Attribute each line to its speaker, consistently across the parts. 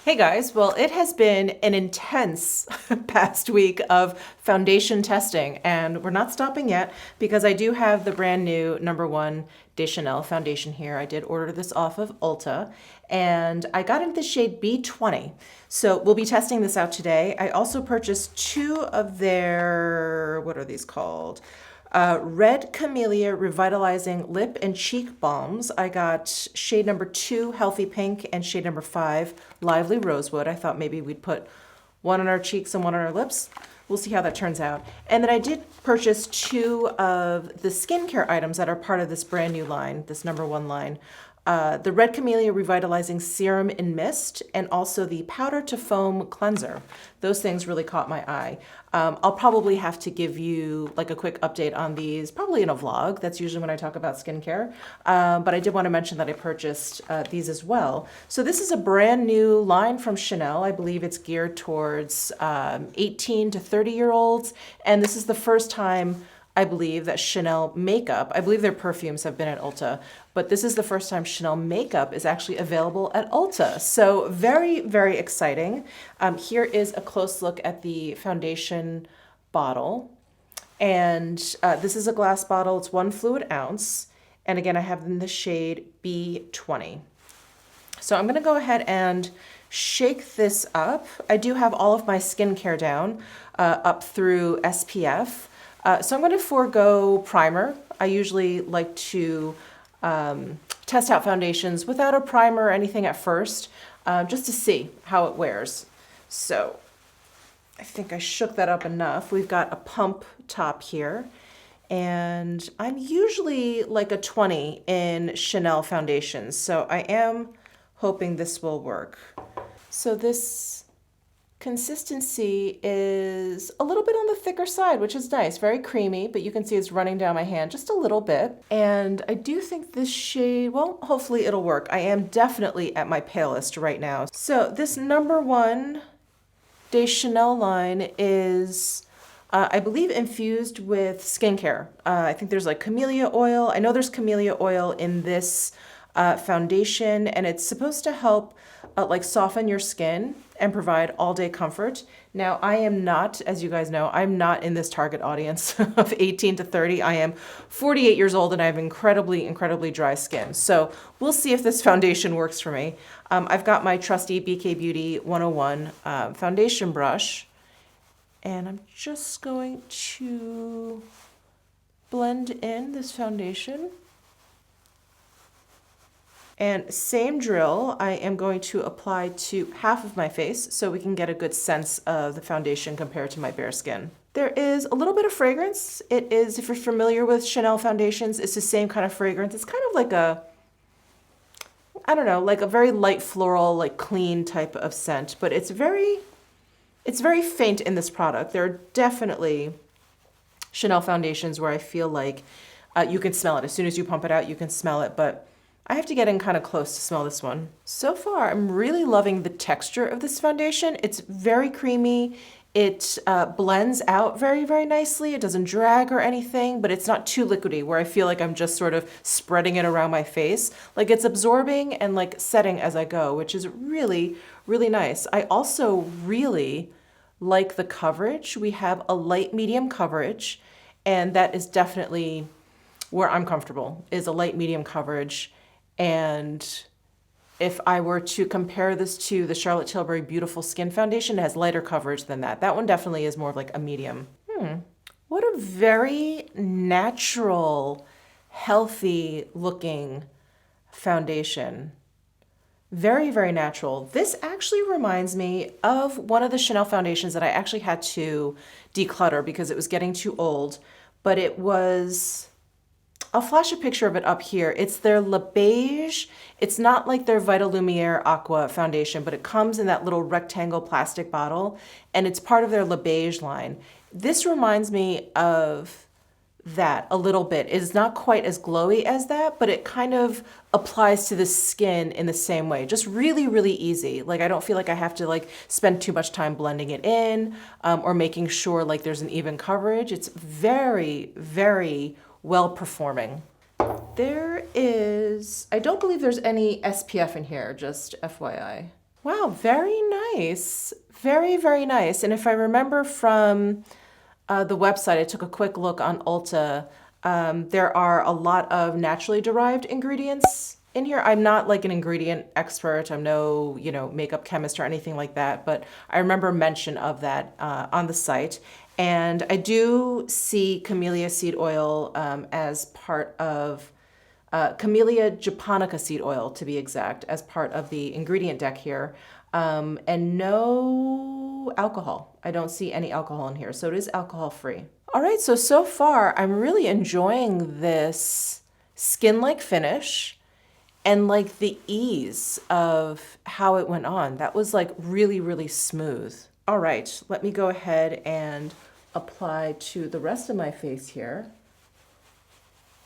Speaker 1: Hey guys, well, it has been an intense past week of foundation testing, and we're not stopping yet because I do have the brand new #1 Deschanel foundation here. I did order this off of Ulta, and I got in the shade B20. So we'll be testing this out today. I also purchased two of their, what are these called? Red Camellia Revitalizing Lip and Cheek Balms. I got shade #2, Healthy Pink, and shade #5, Lively Rosewood. I thought maybe we'd put one on our cheeks and one on our lips. We'll see how that turns out. And then I did purchase two of the skincare items that are part of this brand new line, this #1 line. The Red Camellia Revitalizing Serum in Mist, and also the Powder to Foam Cleanser. Those things really caught my eye. I'll probably have to give you like a quick update on these, probably in a vlog. That's usually when I talk about skincare. But I did want to mention that I purchased these as well. So this is a brand new line from Chanel. I believe it's geared towards 18 to 30-year-olds. And this is the first time I believe that Chanel makeup, I believe their perfumes have been at Ulta, but this is the first time Chanel makeup is actually available at Ulta. So very, very exciting. Here is a close look at the foundation bottle. And this is a glass bottle. It's 1 fluid ounce. And again, I have in the shade B20. So I'm gonna go ahead and shake this up. I do have all of my skincare down up through SPF. So I'm going to forego primer. I usually like to test out foundations without a primer or anything at first, just to see how it wears. So I think I shook that up enough. We've got a pump top here, and I'm usually like a 20 in Chanel foundations, so I am hoping this will work. So this consistency is a little bit on the thicker side, which is nice, very creamy, but you can see it's running down my hand just a little bit. And I do think this shade, well, hopefully it'll work. I am definitely at my palest right now. So this #1 Deschanel line is, I believe, infused with skincare. I think there's like camellia oil. I know there's camellia oil in this foundation, and it's supposed to help like soften your skin and provide all-day comfort. Now, I am not, as you guys know, I'm not in this target audience of 18 to 30. I am 48 years old and I have incredibly, incredibly dry skin. So we'll see if this foundation works for me. I've got my trusty BK Beauty 101 foundation brush, and I'm just going to blend in this foundation. And same drill, I am going to apply to half of my face so we can get a good sense of the foundation compared to my bare skin. There is a little bit of fragrance. It is, if you're familiar with Chanel foundations, it's the same kind of fragrance. It's kind of like a, I don't know, like a very light floral, like clean type of scent, but it's very faint in this product. There are definitely Chanel foundations where I feel like you can smell it. As soon as you pump it out, you can smell it, but I have to get in kind of close to smell this one. So far, I'm really loving the texture of this foundation. It's very creamy. It blends out very, very nicely. It doesn't drag or anything, but it's not too liquidy where I feel like I'm just sort of spreading it around my face. Like it's absorbing and like setting as I go, which is really, really nice. I also really like the coverage. We have a light medium coverage, and that is definitely where I'm comfortable, is a light medium coverage. And if I were to compare this to the Charlotte Tilbury Beautiful Skin Foundation, it has lighter coverage than that. That one definitely is more of like a medium. What a very natural, healthy looking foundation. Very, very natural. This actually reminds me of one of the Chanel foundations that I actually had to declutter because it was getting too old, but it was, I'll flash a picture of it up here. It's their Le Beige. It's not like their Vitalumiere Aqua foundation, but it comes in that little rectangle plastic bottle, and it's part of their Le Beige line. This reminds me of that a little bit. It's not quite as glowy as that, but it kind of applies to the skin in the same way. Just really, really easy. Like I don't feel like I have to like spend too much time blending it in or making sure like there's an even coverage. It's very, very well performing. There is, I don't believe there's any SPF in here, just FYI. Wow, very nice. Very, very nice. And if I remember from the website, I took a quick look on Ulta. There are a lot of naturally derived ingredients in here. I'm not like an ingredient expert. I'm no, makeup chemist or anything like that, but I remember mention of that on the site. And I do see camellia seed oil as part of Camellia japonica seed oil, to be exact, as part of the ingredient deck here. And no alcohol. I don't see any alcohol in here, so it is alcohol free. All right, so far I'm really enjoying this skin-like finish and like the ease of how it went on. That was like really, really smooth. All right, let me go ahead and apply to the rest of my face here.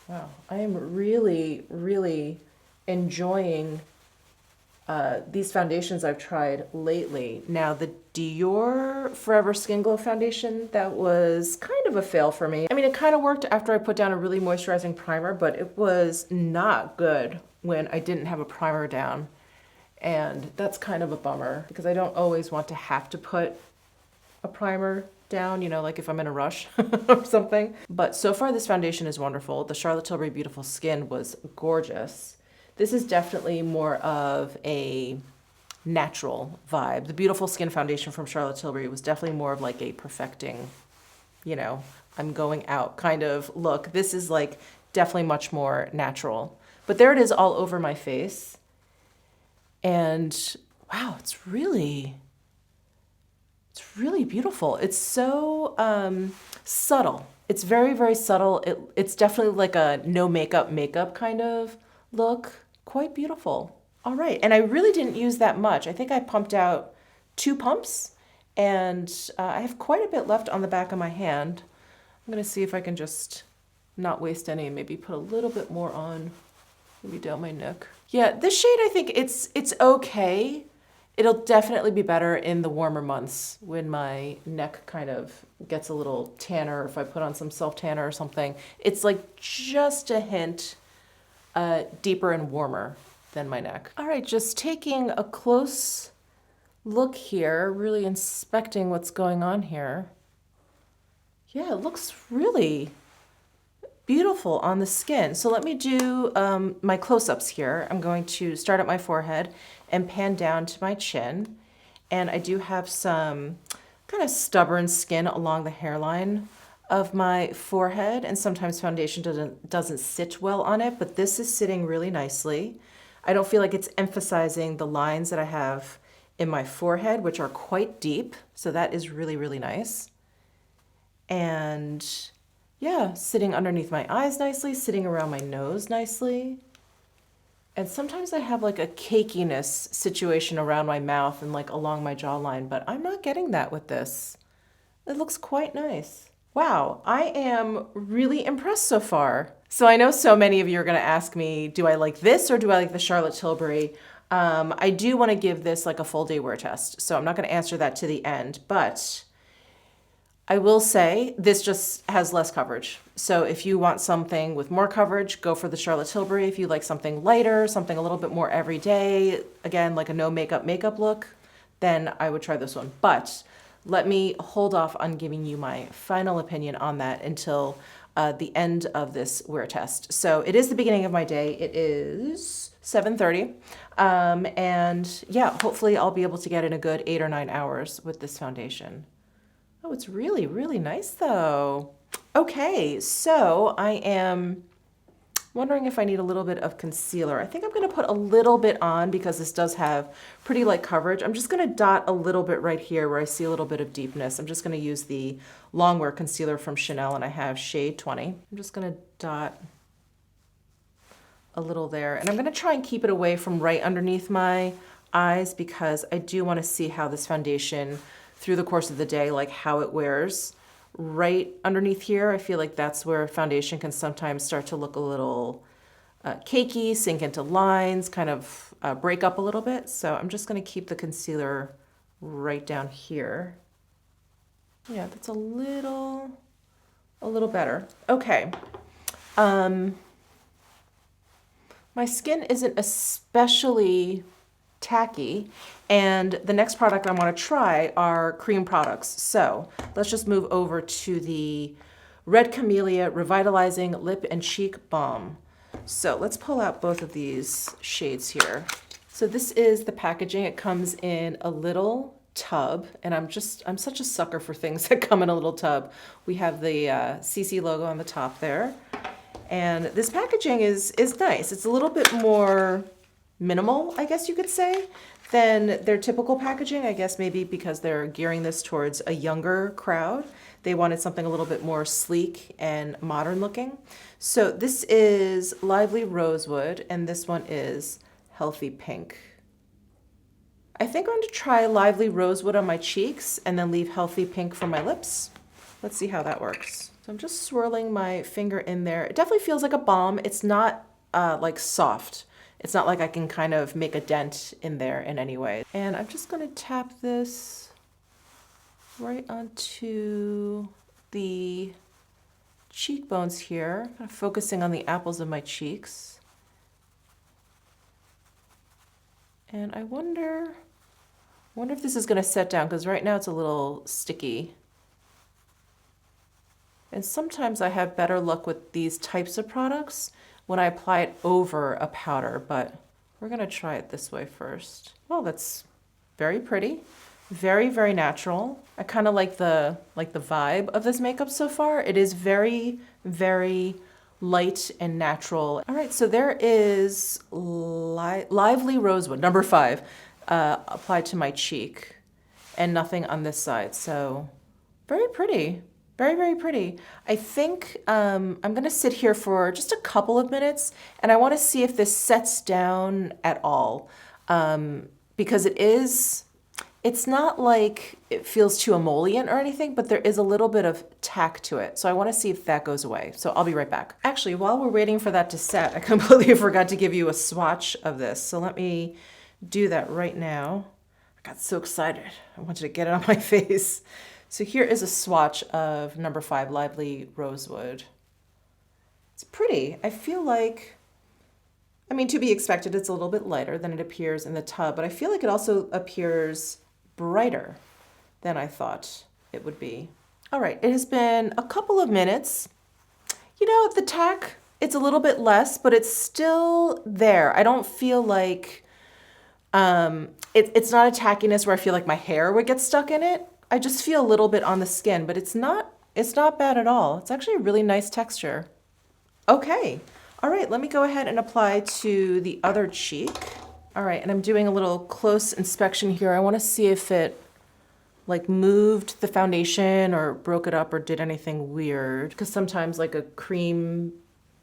Speaker 1: Wow, I am really, really enjoying these foundations I've tried lately. Now, the Dior Forever Skin Glow foundation, that was kind of a fail for me. I mean, it kind of worked after I put down a really moisturizing primer, but it was not good when I didn't have a primer down. And that's kind of a bummer because I don't always want to have to put a primer down, like if I'm in a rush or something. But so far this foundation is wonderful. The Charlotte Tilbury Beautiful Skin was gorgeous. This is definitely more of a natural vibe. The Beautiful Skin foundation from Charlotte Tilbury was definitely more of like a perfecting, I'm going out kind of look. This is like definitely much more natural. But there it is all over my face. And wow, it's really beautiful. It's so subtle. It's very, very subtle. It's definitely like a no makeup kind of look. Quite beautiful. All right, and I really didn't use that much. I think I pumped out 2 pumps, and I have quite a bit left on the back of my hand. I'm gonna see if I can just not waste any and maybe put a little bit more on, maybe down my neck. Yeah, this shade, I think it's okay. It'll definitely be better in the warmer months when my neck kind of gets a little tanner, or if I put on some self-tanner or something. It's like just a hint deeper and warmer than my neck. All right, just taking a close look here, really inspecting what's going on here. Yeah, it looks really beautiful on the skin. So let me do my close-ups here. I'm going to start at my forehead and pan down to my chin. And I do have some kind of stubborn skin along the hairline of my forehead, and sometimes foundation doesn't sit well on it, but this is sitting really nicely. I don't feel like it's emphasizing the lines that I have in my forehead, which are quite deep. So that is really, really nice. And yeah, sitting underneath my eyes nicely, sitting around my nose nicely. And sometimes I have like a cakiness situation around my mouth and like along my jawline, but I'm not getting that with this. It looks quite nice. Wow, I am really impressed so far. So I know so many of you are gonna ask me, do I like this or do I like the Charlotte Tilbury? I do wanna give this like a full day wear test, so I'm not gonna answer that to the end, but I will say this just has less coverage. So if you want something with more coverage, go for the Charlotte Tilbury. If you like something lighter, something a little bit more everyday, again, like a no makeup look, then I would try this one. But let me hold off on giving you my final opinion on that until the end of this wear test. So it is the beginning of my day. It is 7:30. And yeah, hopefully I'll be able to get in a good 8 or 9 hours with this foundation. Oh, it's really, really nice though. Okay, so I am wondering if I need a little bit of concealer. I think I'm gonna put a little bit on because this does have pretty light coverage. I'm just gonna dot a little bit right here where I see a little bit of deepness. I'm just gonna use the Longwear concealer from Chanel, and I have shade 20. I'm just gonna dot a little there, and I'm gonna try and keep it away from right underneath my eyes because I do wanna see how this foundation through the course of the day, like how it wears. Right underneath here, I feel like that's where foundation can sometimes start to look a little cakey, sink into lines, kind of break up a little bit. So I'm just gonna keep the concealer right down here. Yeah, that's a little better. Okay. My skin isn't especially tacky, And the next product I want to try are cream products. So let's just move over to the Red Camellia Revitalizing Lip and Cheek Balm. So let's pull out both of these shades here. So this is the packaging. It comes in a little tub, and I'm such a sucker for things that come in a little tub. We have the CC logo on the top there. And this packaging is nice. It's a little bit more minimal, I guess you could say, than their typical packaging. I guess maybe because they're gearing this towards a younger crowd. They wanted something a little bit more sleek and modern looking. So this is Lively Rosewood, and this one is Healthy Pink. I think I'm going to try Lively Rosewood on my cheeks and then leave Healthy Pink for my lips. Let's see how that works. So I'm just swirling my finger in there. It definitely feels like a balm. It's not like soft. It's not like I can kind of make a dent in there in any way. And I'm just going to tap this right onto the cheekbones here, kind of focusing on the apples of my cheeks. And I wonder if this is going to set down, because right now it's a little sticky. And sometimes I have better luck with these types of products when I apply it over a powder, but we're going to try it this way first. Oh, that's very pretty. Very, very natural. I kind of like the vibe of this makeup so far. It is very, very light and natural. All right, so there is Lively Rosewood, number 5, applied to my cheek, and nothing on this side. So very pretty. Very, very pretty. I think I'm going to sit here for just a couple of minutes, and I want to see if this sets down at all, because it's not like it feels too emollient or anything, but there is a little bit of tack to it. So I want to see if that goes away. So I'll be right back. Actually, while we're waiting for that to set, I completely forgot to give you a swatch of this. So let me do that right now. I got so excited. I wanted to get it on my face. So here is a swatch of number 5, Lively Rosewood. It's pretty. I feel like, I mean, to be expected, it's a little bit lighter than it appears in the tub, but I feel like it also appears brighter than I thought it would be. All right, it has been a couple of minutes. You know, the tack, it's a little bit less, but it's still there. I don't feel like, it's not a tackiness where I feel like my hair would get stuck in it. I just feel a little bit on the skin, but it's not bad at all. It's actually a really nice texture. Okay, all right, let me go ahead and apply to the other cheek. All right, and I'm doing a little close inspection here. I want to see if it like moved the foundation or broke it up or did anything weird. Because sometimes like a cream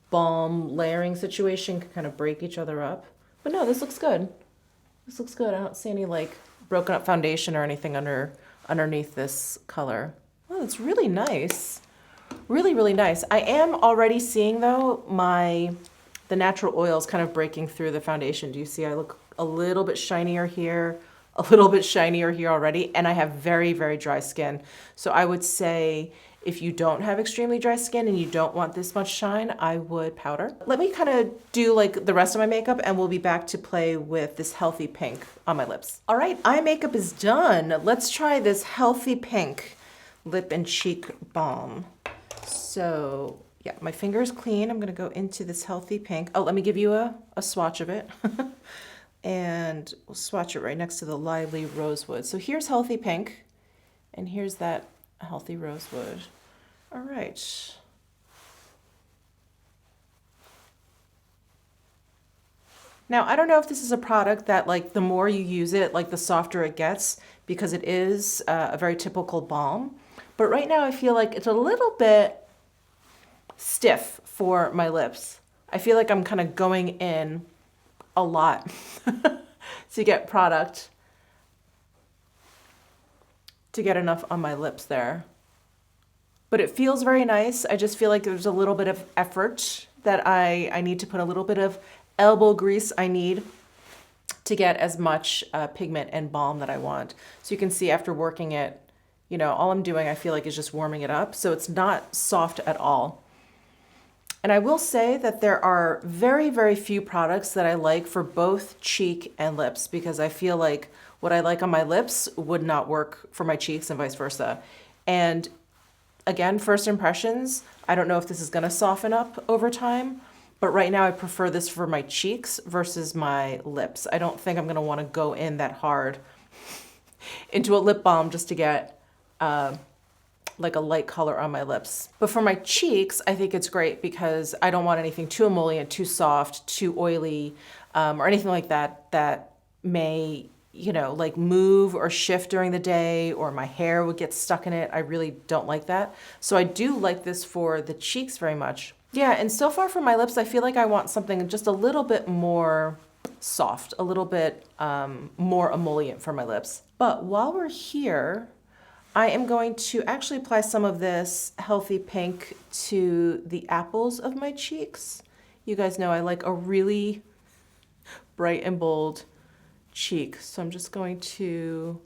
Speaker 1: balm layering situation can kind of break each other up. But no, this looks good. This looks good. I don't see any like broken up foundation or anything underneath this color. Oh, it's really nice. Really, really nice. I am already seeing though the natural oils kind of breaking through the foundation. Do you see I look a little bit shinier here, a little bit shinier here already, and I have very, very dry skin. So I would say if you don't have extremely dry skin and you don't want this much shine, I would powder. Let me kind of do like the rest of my makeup and we'll be back to play with this Healthy Pink on my lips. All right, eye makeup is done. Let's try this Healthy Pink lip and cheek balm. So yeah, my finger is clean. I'm gonna go into this Healthy Pink. Oh, let me give you a swatch of it. And we'll swatch it right next to the Lively Rosewood. So here's Healthy Pink, and here's that Healthy Rosewood. All right. Now, I don't know if this is a product that like the more you use it, like the softer it gets, because it is a very typical balm. But right now I feel like it's a little bit stiff for my lips. I feel like I'm kind of going in a lot to get product, to get enough on my lips there. But it feels very nice. I just feel like there's a little bit of effort that I need to put a little bit of elbow grease I need to get as much pigment and balm that I want. So you can see after working it, you know, all I'm doing I feel like is just warming it up. So it's not soft at all. And I will say that there are very, very few products that I like for both cheek and lips, because I feel like what I like on my lips would not work for my cheeks and vice versa. And again, first impressions, I don't know if this is going to soften up over time, but right now I prefer this for my cheeks versus my lips. I don't think I'm going to want to go in that hard into a lip balm just to get like a light color on my lips. But for my cheeks, I think it's great because I don't want anything too emollient, too soft, too oily, or anything like that that may, you know, like move or shift during the day, or my hair would get stuck in it. I really don't like that. So I do like this for the cheeks very much. Yeah, and so far for my lips, I feel like I want something just a little bit more soft, a little bit more emollient for my lips. But while we're here, I am going to actually apply some of this Healthy Pink to the apples of my cheeks. You guys know I like a really bright and bold cheek. So I'm just going to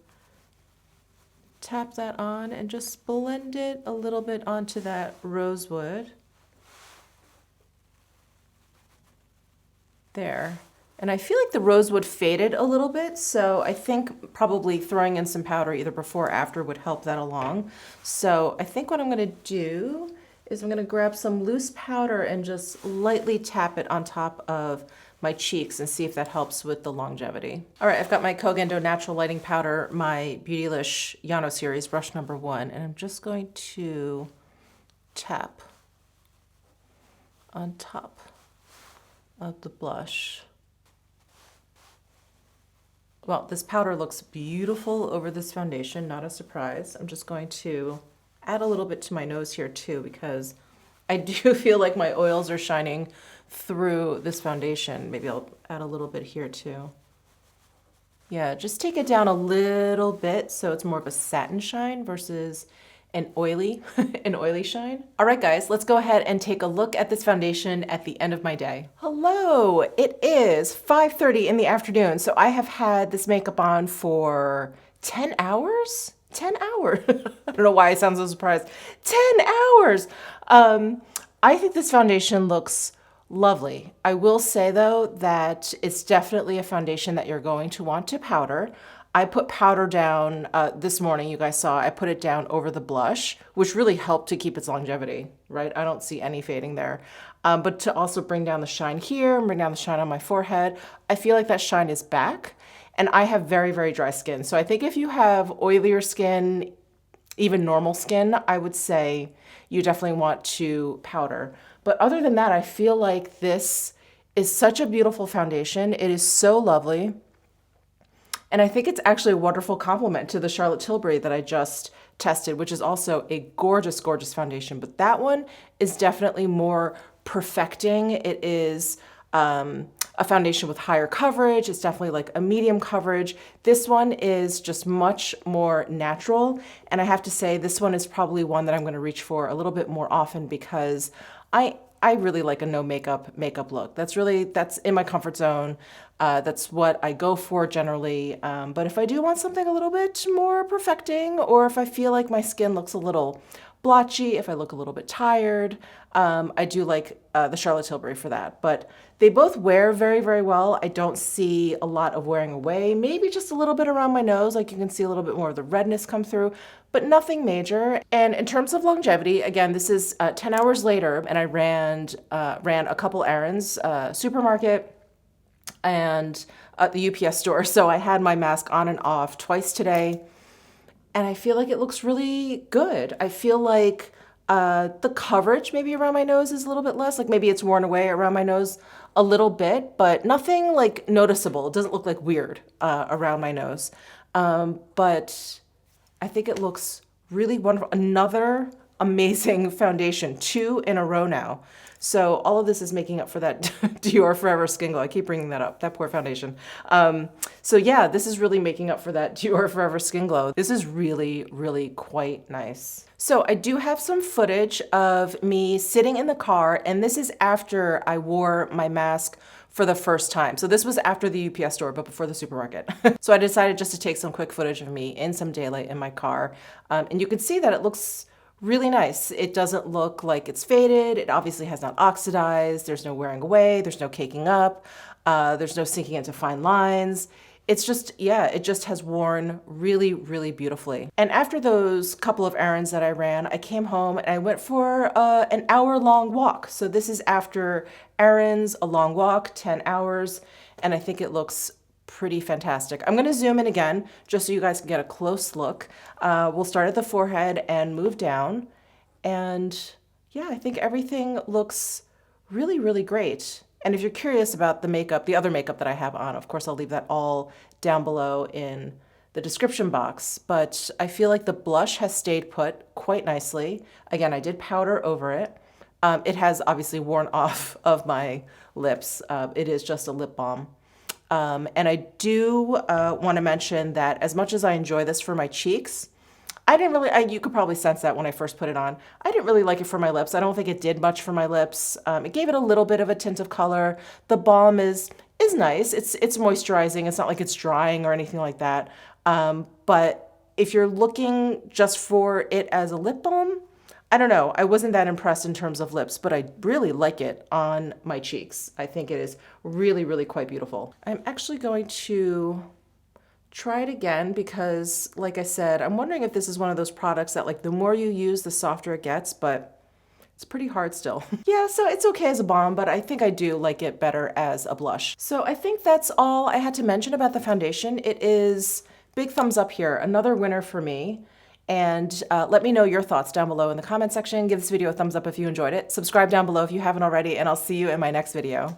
Speaker 1: tap that on and just blend it a little bit onto that rosewood. There. And I feel like the rosewood faded a little bit, so I think probably throwing in some powder either before or after would help that along. So I think what I'm going to do is I'm going to grab some loose powder and just lightly tap it on top of my cheeks and see if that helps with the longevity. All right, I've got my Kogendo Natural Lighting Powder, my Beautylish Yano Series, brush number 1, and I'm just going to tap on top of the blush. Well, this powder looks beautiful over this foundation, not a surprise. I'm just going to add a little bit to my nose here too, because I do feel like my oils are shining through this foundation. Maybe I'll add a little bit here too. Yeah, just take it down a little bit so it's more of a satin shine versus an oily shine. All right, guys, let's go ahead and take a look at this foundation at the end of my day. Hello, it is 5:30 in the afternoon. So I have had this makeup on for 10 hours? 10 hours. I don't know why I sound so surprised. 10 hours. I think this foundation looks lovely. I will say though that it's definitely a foundation that you're going to want to powder. I put powder down this morning, you guys saw, I put it down over the blush, which really helped to keep its longevity, right? I don't see any fading there. But to also bring down the shine here and bring down the shine on my forehead, I feel like that shine is back. And I have very, very dry skin. So I think if you have oilier skin, even normal skin, I would say you definitely want to powder. But other than that, I feel like this is such a beautiful foundation. It is so lovely. And I think it's actually a wonderful complement to the Charlotte Tilbury that I just tested, which is also a gorgeous, gorgeous foundation. But that one is definitely more perfecting. It is a foundation with higher coverage. It's definitely like a medium coverage. This one is just much more natural. And I have to say, this one is probably one that I'm going to reach for a little bit more often because I really like a no makeup look. That's in my comfort zone. That's what I go for generally. But if I do want something a little bit more perfecting, or if I feel like my skin looks a little blotchy, if I look a little bit tired, I do like the Charlotte Tilbury for that. But they both wear very, very well. I don't see a lot of wearing away, maybe just a little bit around my nose, like you can see a little bit more of the redness come through, but nothing major. And in terms of longevity, again, this is 10 hours later, and I ran a couple errands, supermarket and at the UPS store. So I had my mask on and off twice today, and I feel like it looks really good. I feel like the coverage maybe around my nose is a little bit less, like maybe it's worn away around my nose a little bit, but nothing like noticeable. It doesn't look like weird around my nose. But I think it looks really wonderful. Another amazing foundation, 2 in a row now. So all of this is making up for that Dior Forever Skin Glow. I keep bringing that up, that poor foundation. So yeah, this is really making up for that Dior Forever Skin Glow. This is really, really quite nice. So I do have some footage of me sitting in the car, and this is after I wore my mask for the first time. So this was after the UPS store, but before the supermarket. So I decided just to take some quick footage of me in some daylight in my car. And you can see that it looks really nice. It doesn't look like it's faded. It obviously has not oxidized. There's no wearing away. There's no caking up. There's no sinking into fine lines. it's just, yeah, it just has worn really, really beautifully. And after those couple of errands that I ran, I came home and I went for an hour-long walk. So this is after errands, a long walk, 10 hours, and I think it looks pretty fantastic. I'm gonna zoom in again, just so you guys can get a close look. We'll start at the forehead and move down. And yeah, I think everything looks really, really great. And if you're curious about the makeup, the other makeup that I have on, of course, I'll leave that all down below in the description box. But I feel like the blush has stayed put quite nicely. Again, I did powder over it. It has obviously worn off of my lips. It is just a lip balm. And I do want to mention that as much as I enjoy this for my cheeks, I didn't really, you could probably sense that when I first put it on. I didn't really like it for my lips. I don't think it did much for my lips. It gave it a little bit of a tint of color. The balm is nice. It's moisturizing. It's not like it's drying or anything like that. But if you're looking just for it as a lip balm, I don't know. I wasn't that impressed in terms of lips, but I really like it on my cheeks. I think it is really, really quite beautiful. I'm actually going to try it again because, like I said, I'm wondering if this is one of those products that, like, the more you use, the softer it gets, but it's pretty hard still. Yeah, so it's okay as a balm, but I think I do like it better as a blush. So I think that's all I had to mention about the foundation. It is big thumbs up here, another winner for me. And let me know your thoughts down below in the comment section. Give this video a thumbs up if you enjoyed it. Subscribe down below if you haven't already, and I'll see you in my next video.